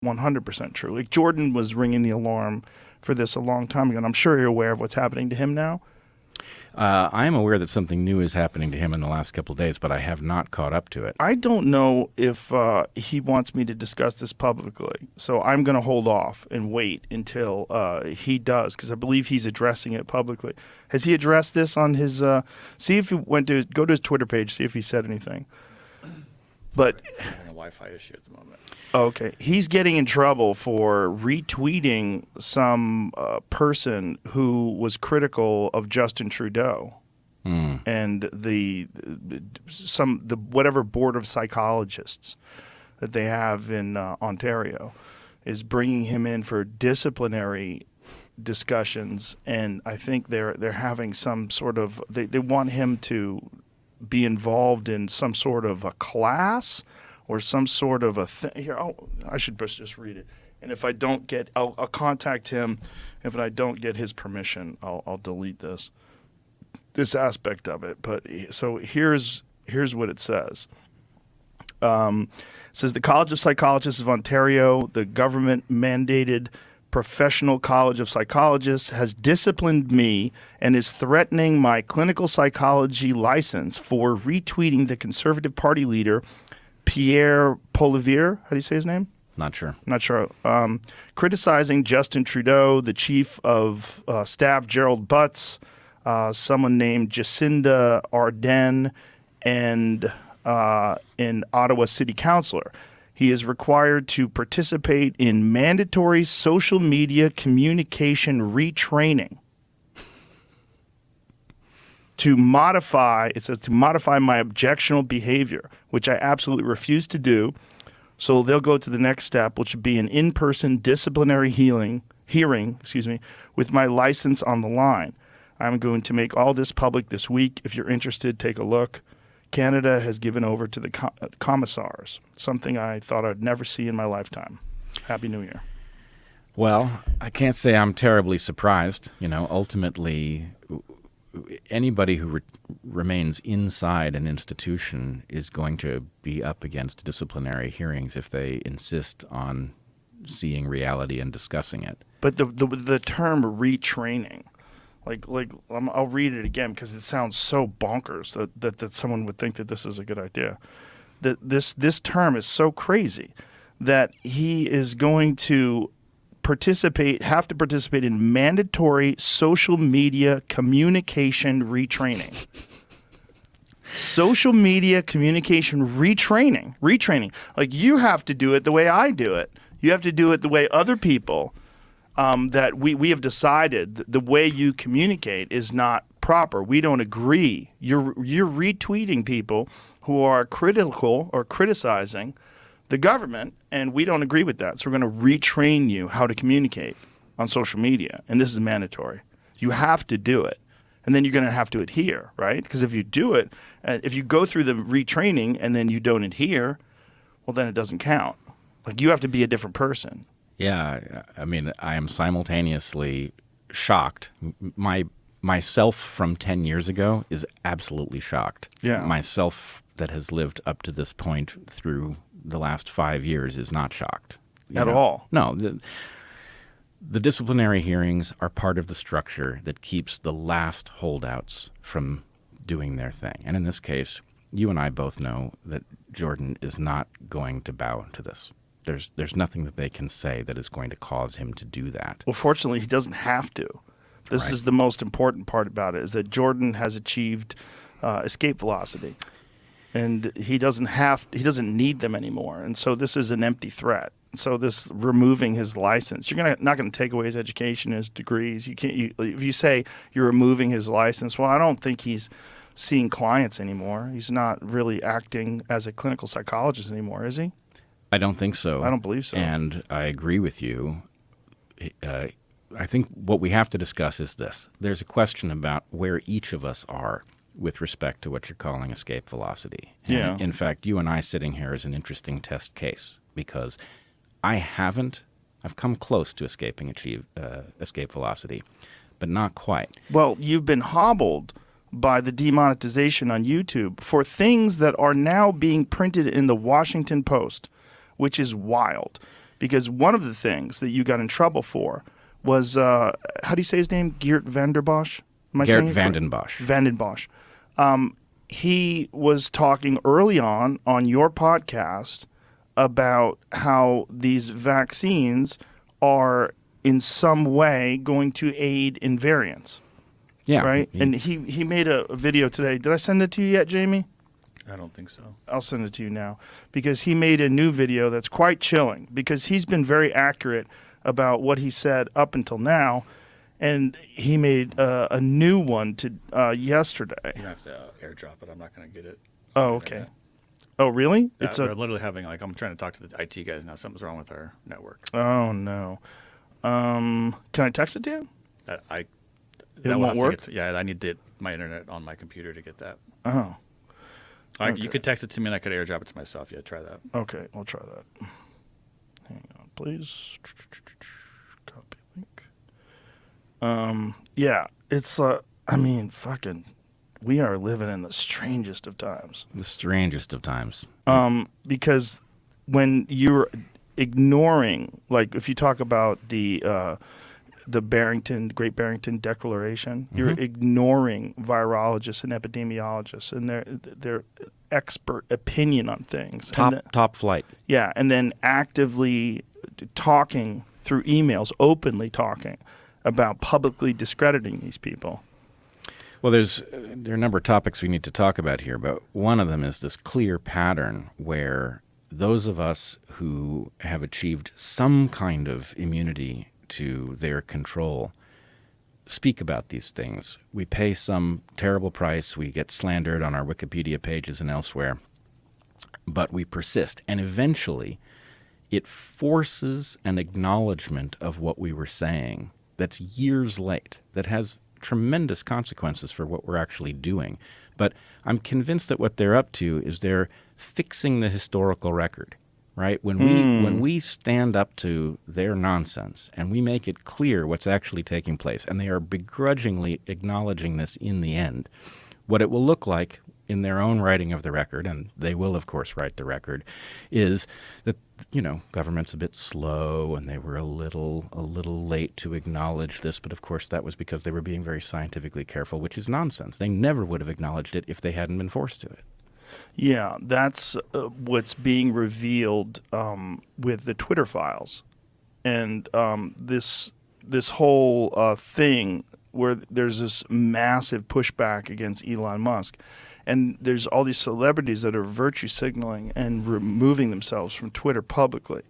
100% true. Like Jordan was ringing the alarm for this a long time ago, and I'm sure you're aware of what's happening to him now. I am aware that something new is happening to him in the last couple of days, but I have not caught up to it. I don't know if he wants me to discuss this publicly, so I'm going to hold off and wait until he does, because I believe he's addressing it publicly. Has he addressed this on his? See if he go to his Twitter page, see if he said anything. But having a Wi-Fi issue at the moment. Okay, he's getting in trouble for retweeting some person who was critical of Justin Trudeau and the whatever board of psychologists that they have in Ontario is bringing him in for disciplinary discussions, and I think they're having some sort of they want him to be involved in some sort of a class or some sort of a thing. Here, I should just read it. And if I don't get, I'll contact him. If I don't get his permission, I'll delete this aspect of it. But so here's what it says. It says the College of Psychologists of Ontario, the government-mandated Professional College of Psychologists, has disciplined me and is threatening my clinical psychology license for retweeting the Conservative Party leader Pierre Poilievre, how do you say his name? Not sure. Criticizing Justin Trudeau, the chief of staff Gerald Butts, someone named Jacinda Ardern, and an Ottawa city councillor. He is required to participate in mandatory social media communication retraining. To modify my objectionable behavior, which I absolutely refuse to do. So they'll go to the next step, which would be an in-person disciplinary hearing, with my license on the line. I'm going to make all this public this week. If you're interested, take a look. Canada has given over to the commissars, something I thought I'd never see in my lifetime. Happy New Year. Well, I can't say I'm terribly surprised. Ultimately, anybody who remains inside an institution is going to be up against disciplinary hearings if they insist on seeing reality and discussing it. But the term retraining, I'll read it again because it sounds so bonkers that someone would think that this is a good idea. That this term is so crazy that he is going to have to participate in mandatory social media communication retraining. Social media communication retraining. Like, you have to do it the way I do it. You have to do it the way other people that we have decided the way you communicate is not proper. We don't agree. You're retweeting people who are critical or criticizing the government, and we don't agree with that. So we're going to retrain you how to communicate on social media, and this is mandatory. You have to do it, and then you're going to have to adhere, right? Because if you do it, if you go through the retraining and then you don't adhere, well, then it doesn't count. Like, you have to be a different person. Yeah, I mean, I am simultaneously shocked. Myself from 10 years ago is absolutely shocked. Yeah. Myself that has lived up to this point through the last 5 years is not shocked. At all? No. The disciplinary hearings are part of the structure that keeps the last holdouts from doing their thing. And in this case, you and I both know that Jordan is not going to bow to this. There's nothing that they can say that is going to cause him to do that. Well, fortunately, he doesn't have to. This is the most important part about it, is that Jordan has achieved escape velocity. And he doesn't need them anymore. And so this is an empty threat. So this removing his license, you're not going to take away his education, his degrees. If you say you're removing his license, well, I don't think he's seeing clients anymore. He's not really acting as a clinical psychologist anymore, is he? I don't think so. I don't believe so. And I agree with you. I think what we have to discuss is this. There's a question about where each of us are with respect to what you're calling escape velocity. And yeah. In fact, you and I sitting here is an interesting test case because I've come close to escape velocity, but not quite. Well, you've been hobbled by the demonetization on YouTube for things that are now being printed in the Washington Post, which is wild. because one of the things that you got in trouble for was, how do you say his name? Geert Vanderbosch? Geert Vanden Bosch. Vanden Bosch. He was talking early on your podcast about how these vaccines are in some way going to aid in variants. Yeah. Right? And he made a video today. Did I send it to you yet, Jamie? I don't think so. I'll send it to you now. Because he made a new video that's quite chilling. Because he's been very accurate about what he said up until now. And he made a new one yesterday. You have to airdrop it. I'm not going to get it. Oh, okay. Oh, really? Yeah, we're literally having, I'm trying to talk to the IT guys now. Something's wrong with our network. Oh, no. Can I text it to you? It won't work? I need my internet on my computer to get that. Oh. Okay. You could text it to me and I could airdrop it to myself. Yeah, try that. Okay, I'll try that. Hang on, please. Copy link. Yeah, it's, fucking, we are living in the strangest of times. The strangest of times. Because when you're ignoring, like if you talk about the Great Barrington Declaration, you're ignoring virologists and epidemiologists and their expert opinion on things. Top flight. Yeah, and then actively talking through emails, openly talking about publicly discrediting these people. Well, there are a number of topics we need to talk about here, but one of them is this clear pattern where those of us who have achieved some kind of immunity to their control speak about these things. We pay some terrible price. We get slandered on our Wikipedia pages and elsewhere, but we persist. And eventually, it forces an acknowledgement of what we were saying that's years late, that has tremendous consequences for what we're actually doing. But I'm convinced that what they're up to is they're fixing the historical record, right? When we stand up to their nonsense and we make it clear what's actually taking place, and they are begrudgingly acknowledging this in the end, what it will look like in their own writing of the record, and they will, of course, write the record, is that, government's a bit slow and they were a little late to acknowledge this, but of course that was because they were being very scientifically careful, which is nonsense. They never would have acknowledged it if they hadn't been forced to it. Yeah, that's what's being revealed with the Twitter files. And this whole thing where there's this massive pushback against Elon Musk. And there's all these celebrities that are virtue signaling and removing themselves from Twitter publicly.